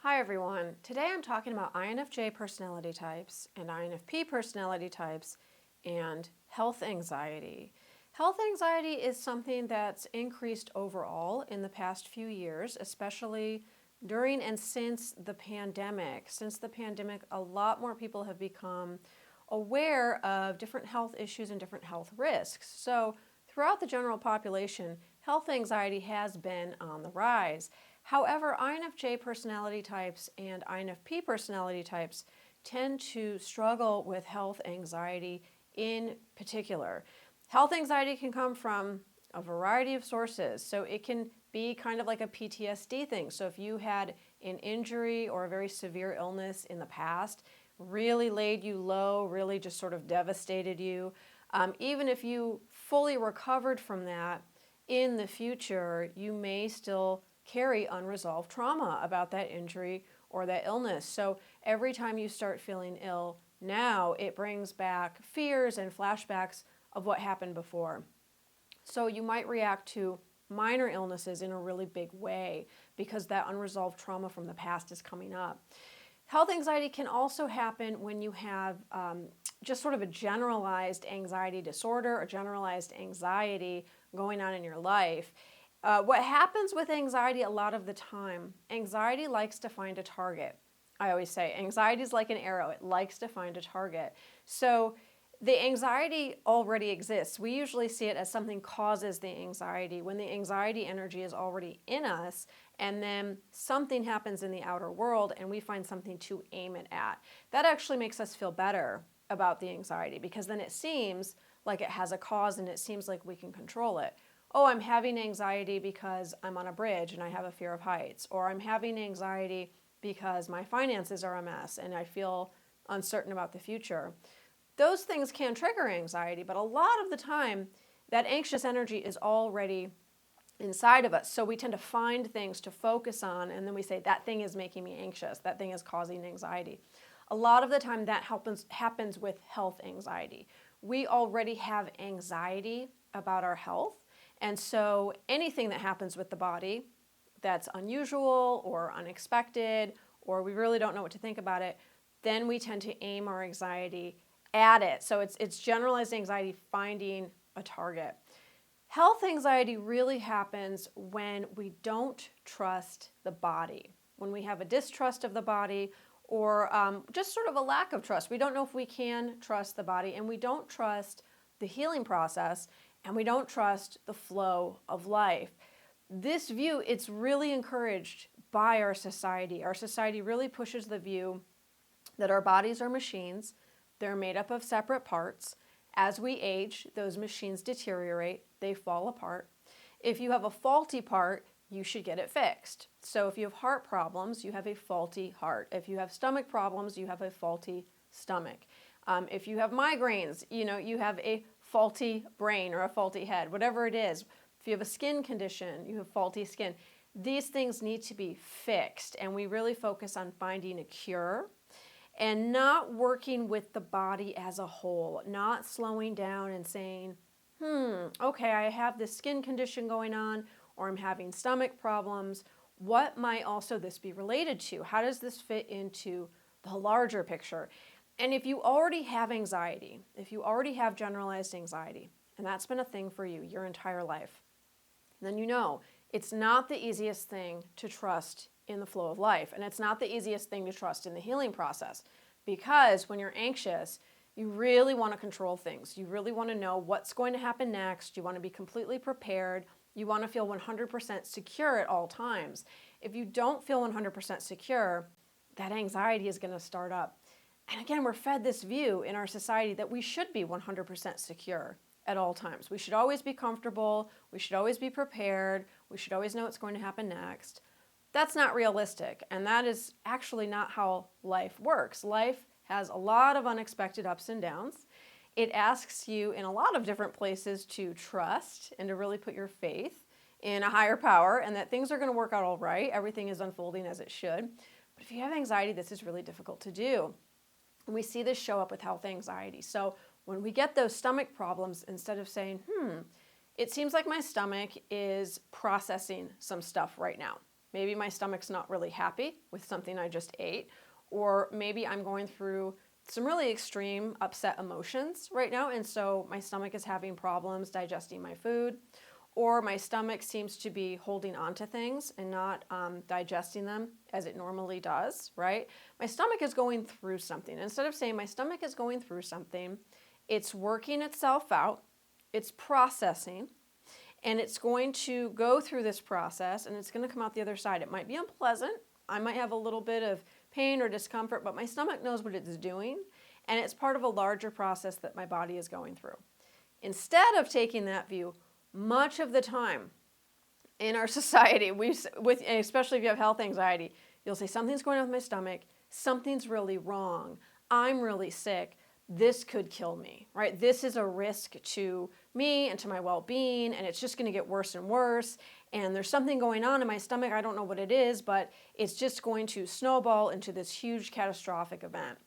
Hi everyone. Today I'm talking about INFJ personality types and INFP personality types and health anxiety. Health anxiety is something that's increased overall in the past few years, especially during and since the pandemic. Since the pandemic, a lot more people have become aware of different health issues and different health risks. So throughout the general population, health anxiety has been on the rise. However, INFJ personality types and INFP personality types tend to struggle with health anxiety in particular. Health anxiety can come from a variety of sources. So it can be kind of like a PTSD thing. So if you had an injury or a very severe illness in the past, really laid you low, really just sort of devastated you, even if you fully recovered from that, in the future, you may still carry unresolved trauma about that injury or that illness. So every time you start feeling ill now, it brings back fears and flashbacks of what happened before. So you might react to minor illnesses in a really big way because that unresolved trauma from the past is coming up. Health anxiety can also happen when you have just sort of a generalized anxiety disorder, a generalized anxiety going on in your life. What happens with anxiety a lot of the time, anxiety likes to find a target. I always say anxiety is like an arrow. It likes to find a target. So the anxiety already exists. We usually see it as something causes the anxiety when the anxiety energy is already in us, and then something happens in the outer world and we find something to aim it at. That actually makes us feel better about the anxiety because then it seems like it has a cause and it seems like we can control it. Oh, I'm having anxiety because I'm on a bridge and I have a fear of heights, or I'm having anxiety because my finances are a mess and I feel uncertain about the future. Those things can trigger anxiety, but a lot of the time, that anxious energy is already inside of us. So we tend to find things to focus on, and then we say, that thing is making me anxious, that thing is causing anxiety. A lot of the time, that happens with health anxiety. We already have anxiety about our health, and so anything that happens with the body that's unusual or unexpected, or we really don't know what to think about it, then we tend to aim our anxiety at it. So it's generalized anxiety finding a target. Health anxiety really happens when we don't trust the body, when we have a distrust of the body, or just sort of a lack of trust. We don't know if we can trust the body, and we don't trust the healing process, and we don't trust the flow of life. This view, it's really encouraged by our society. Our society really pushes the view that our bodies are machines. They're made up of separate parts. As we age, those machines deteriorate, they fall apart. If you have a faulty part, you should get it fixed. So if you have heart problems, you have a faulty heart. If you have stomach problems, you have a faulty stomach. If you have migraines, you have a faulty brain or a faulty head, whatever it is. If you have a skin condition, you have faulty skin. These things need to be fixed, and we really focus on finding a cure and not working with the body as a whole, not slowing down and saying, okay, I have this skin condition going on, or I'm having stomach problems. What might also this be related to? How does this fit into the larger picture? And if you already have anxiety, if you already have generalized anxiety, and that's been a thing for you your entire life, then you know it's not the easiest thing to trust in the flow of life. And it's not the easiest thing to trust in the healing process, because when you're anxious, you really want to control things. You really want to know what's going to happen next. You want to be completely prepared. You want to feel 100% secure at all times. If you don't feel 100% secure, that anxiety is going to start up. And again, we're fed this view in our society that we should be 100% secure at all times. We should always be comfortable. We should always be prepared. We should always know what's going to happen next. That's not realistic, and that is actually not how life works. Life has a lot of unexpected ups and downs. It asks you in a lot of different places to trust and to really put your faith in a higher power and that things are going to work out all right. Everything is unfolding as it should. But if you have anxiety, this is really difficult to do. And we see this show up with health anxiety. So when we get those stomach problems, instead of saying, it seems like my stomach is processing some stuff right now. Maybe my stomach's not really happy with something I just ate, or maybe I'm going through some really extreme upset emotions right now, and so my stomach is having problems digesting my food, or my stomach seems to be holding on to things and not digesting them as it normally does, right? My stomach is going through something. Instead of saying my stomach is going through something, it's working itself out, it's processing, and it's going to go through this process and it's going to come out the other side. It might be unpleasant. I might have a little bit of pain or discomfort, but my stomach knows what it's doing, and it's part of a larger process that my body is going through. Instead of taking that view, much of the time in our society, especially if you have health anxiety, you'll say something's going on with my stomach, something's really wrong, I'm really sick, this could kill me, right? This is a risk to me and to my well-being, and it's just going to get worse and worse, and there's something going on in my stomach, I don't know what it is, but it's just going to snowball into this huge catastrophic event.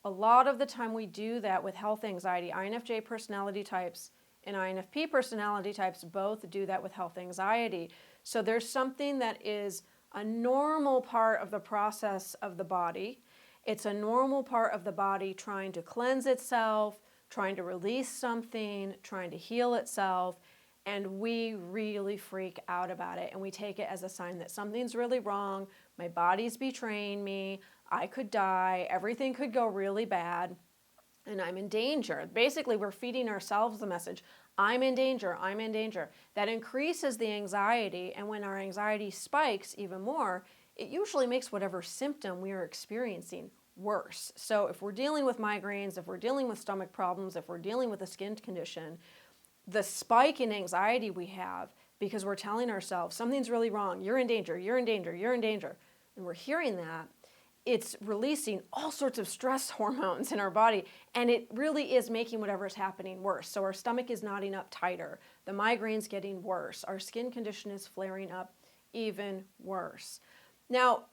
A lot of the time we do that with health anxiety. INFJ personality types and INFP personality types both do that with health anxiety. So there's something that is a normal part of the process of the body. It's a normal part of the body trying to cleanse itself, trying to release something, trying to heal itself, and we really freak out about it, and we take it as a sign that something's really wrong, my body's betraying me, I could die, everything could go really bad, and I'm in danger. Basically, we're feeding ourselves the message, I'm in danger, I'm in danger. That increases the anxiety, and when our anxiety spikes even more, it usually makes whatever symptom we are experiencing worse. So if we're dealing with migraines, if we're dealing with stomach problems, if we're dealing with a skin condition, the spike in anxiety we have because we're telling ourselves something's really wrong, you're in danger, you're in danger, you're in danger, and we're hearing that, it's releasing all sorts of stress hormones in our body, and it really is making whatever is happening worse. So our stomach is knotting up tighter, the migraine's getting worse, our skin condition is flaring up even worse. Now,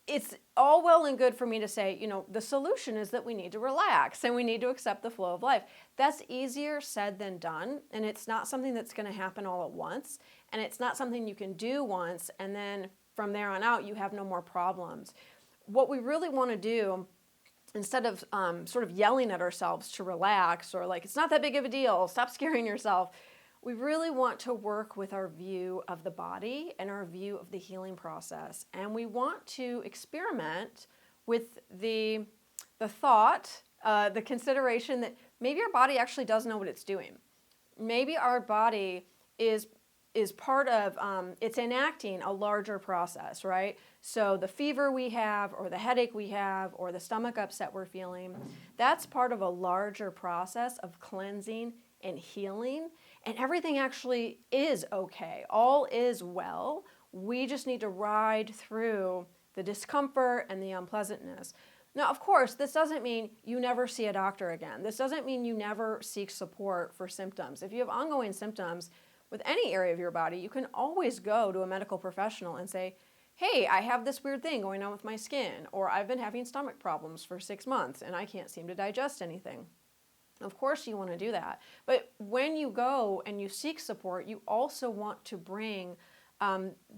it's all well and good for me to say, the solution is that we need to relax and we need to accept the flow of life. That's easier said than done, and it's not something that's going to happen all at once, and it's not something you can do once and then from there on out you have no more problems. What we really want to do, instead of sort of yelling at ourselves to relax or like, it's not that big of a deal, stop scaring yourself, we really want to work with our view of the body and our view of the healing process. And we want to experiment with the thought, the consideration that maybe our body actually does know what it's doing. Maybe our body is part of, it's enacting a larger process, right? So the fever we have, or the headache we have, or the stomach upset we're feeling, that's part of a larger process of cleansing and healing, and everything actually is okay. All is well. We just need to ride through the discomfort and the unpleasantness. Now, of course, this doesn't mean you never see a doctor again. This doesn't mean you never seek support for symptoms. If you have ongoing symptoms with any area of your body, you can always go to a medical professional and say, hey, I have this weird thing going on with my skin, or I've been having stomach problems for 6 months and I can't seem to digest anything. Of course you want to do that. But when you go and you seek support, you also want to bring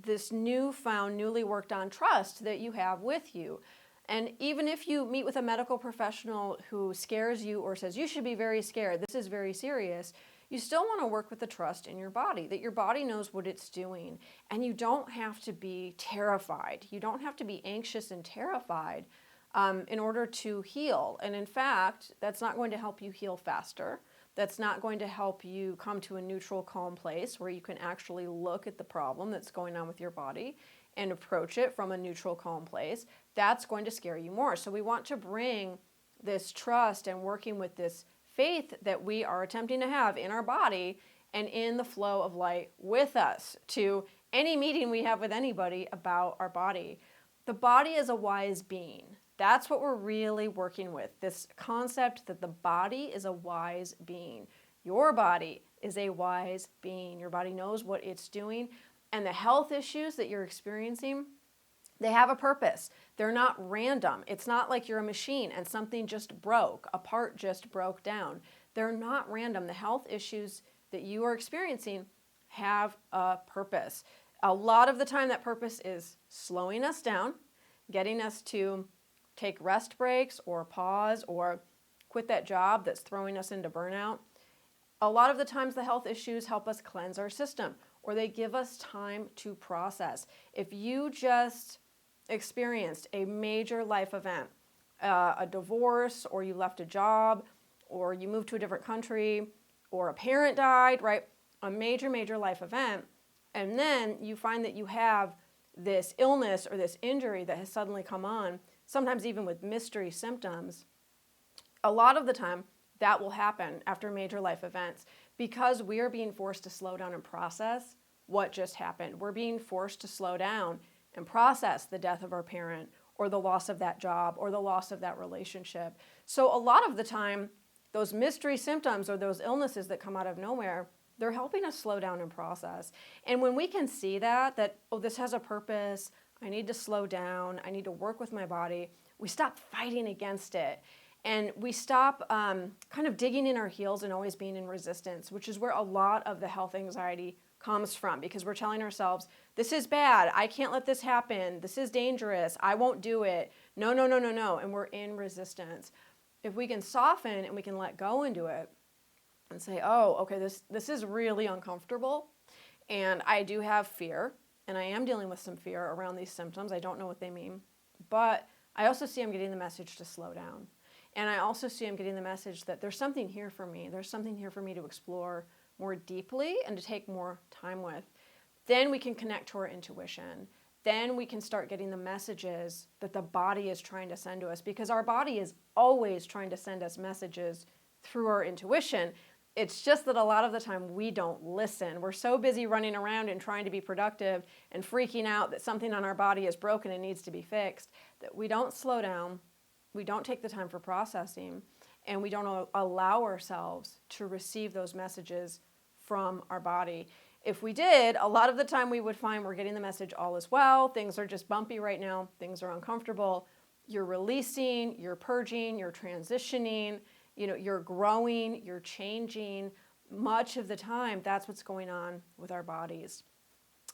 this newfound, newly worked on trust that you have with you. And even if you meet with a medical professional who scares you or says, you should be very scared, this is very serious, you still want to work with the trust in your body, that your body knows what it's doing. And you don't have to be terrified. You don't have to be anxious and terrified in order to heal. And in fact, that's not going to help you heal faster. That's not going to help you come to a neutral, calm place where you can actually look at the problem that's going on with your body and approach it from a neutral, calm place. That's going to scare you more. So we want to bring this trust and working with this faith that we are attempting to have in our body and in the flow of light with us to any meeting we have with anybody about our body. The body is a wise being. That's what we're really working with, this concept that the body is a wise being. Your body is a wise being. Your body knows what it's doing, and the health issues that you're experiencing, they have a purpose. They're not random. It's not like you're a machine and something just broke, a part just broke down. They're not random. The health issues that you are experiencing have a purpose. A lot of the time that purpose is slowing us down, getting us to take rest breaks or pause or quit that job that's throwing us into burnout. A lot of the times the health issues help us cleanse our system, or they give us time to process. If you just experienced a major life event, a divorce, or you left a job, or you moved to a different country, or a parent died, right? A major, major life event, and then you find that you have this illness or this injury that has suddenly come on, sometimes even with mystery symptoms. A lot of the time, that will happen after major life events because we are being forced to slow down and process what just happened. We're being forced to slow down and process the death of our parent or the loss of that job or the loss of that relationship. So a lot of the time, those mystery symptoms or those illnesses that come out of nowhere, they're helping us slow down and process. And when we can see that, oh, this has a purpose, I need to slow down, I need to work with my body, we stop fighting against it. And we stop kind of digging in our heels and always being in resistance, which is where a lot of the health anxiety comes from, because we're telling ourselves, this is bad, I can't let this happen, this is dangerous, I won't do it, no, no, no, no, no, and we're in resistance. If we can soften and we can let go and do it and say, oh, okay, this is really uncomfortable, and I do have fear, and I am dealing with some fear around these symptoms, I don't know what they mean, but I also see I'm getting the message to slow down. And I also see I'm getting the message that there's something here for me. There's something here for me to explore more deeply and to take more time with. Then we can connect to our intuition. Then we can start getting the messages that the body is trying to send to us, because our body is always trying to send us messages through our intuition. It's just that a lot of the time we don't listen. We're so busy running around and trying to be productive and freaking out that something on our body is broken and needs to be fixed, that we don't slow down. We don't take the time for processing, and we don't allow ourselves to receive those messages from our body. If we did, a lot of the time we would find we're getting the message all is well, things are just bumpy right now, things are uncomfortable, you're releasing, you're purging, you're transitioning, you're growing, you're changing. Much of the time, that's what's going on with our bodies.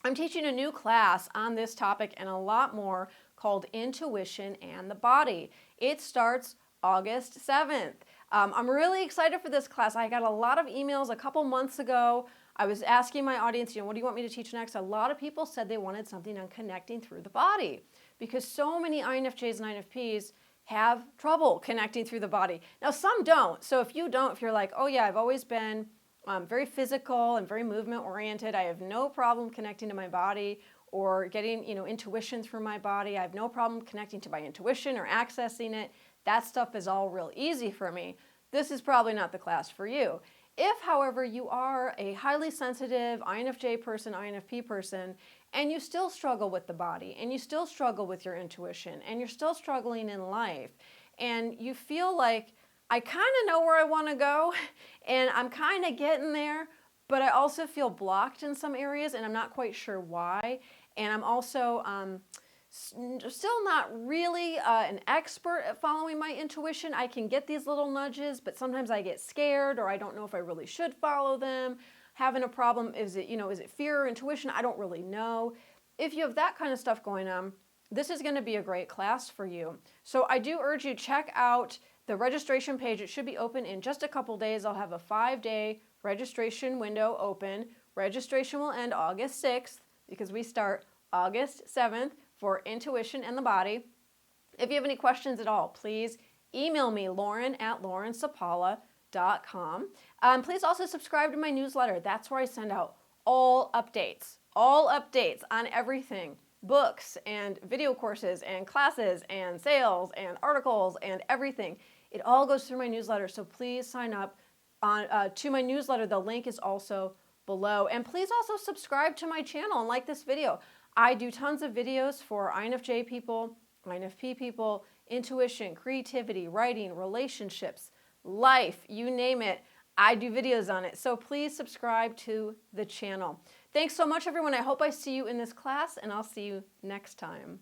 I'm teaching a new class on this topic and a lot more called Intuition and the Body. It starts August 7th. I'm really excited for this class. I got a lot of emails a couple months ago. I was asking my audience, what do you want me to teach next? A lot of people said they wanted something on connecting through the body, because so many INFJs and INFPs have trouble connecting through the body. Now, some don't. So if you're like, oh yeah, I've always been very physical and very movement oriented, I have no problem connecting to my body or getting intuition through my body, I have no problem connecting to my intuition or accessing it, that stuff is all real easy for me, this is probably not the class for you. If, however, you are a highly sensitive INFJ person, INFP person, and you still struggle with the body, and you still struggle with your intuition, and you're still struggling in life, and you feel like, I kind of know where I want to go, and I'm kind of getting there, but I also feel blocked in some areas, and I'm not quite sure why, and I'm also still not really an expert at following my intuition. I can get these little nudges, but sometimes I get scared, or I don't know if I really should follow them. Having a problem, is it fear or intuition? I don't really know. If you have that kind of stuff going on, this is going to be a great class for you. So I do urge you, check out the registration page. It should be open in just a couple days. I'll have a 5-day registration window open. Registration will end August 6th because we start August 7th for Intuition and the Body. If you have any questions at all, please email me, lauren@laurensapala.com. Please also subscribe to my newsletter. That's where I send out all updates on everything. Books and video courses and classes and sales and articles and everything. It all goes through my newsletter, so please sign up to my newsletter. The link is also below. And please also subscribe to my channel and like this video. I do tons of videos for INFJ people, INFP people, intuition, creativity, writing, relationships, life, you name it. I do videos on it. So please subscribe to the channel. Thanks so much, everyone. I hope I see you in this class, and I'll see you next time.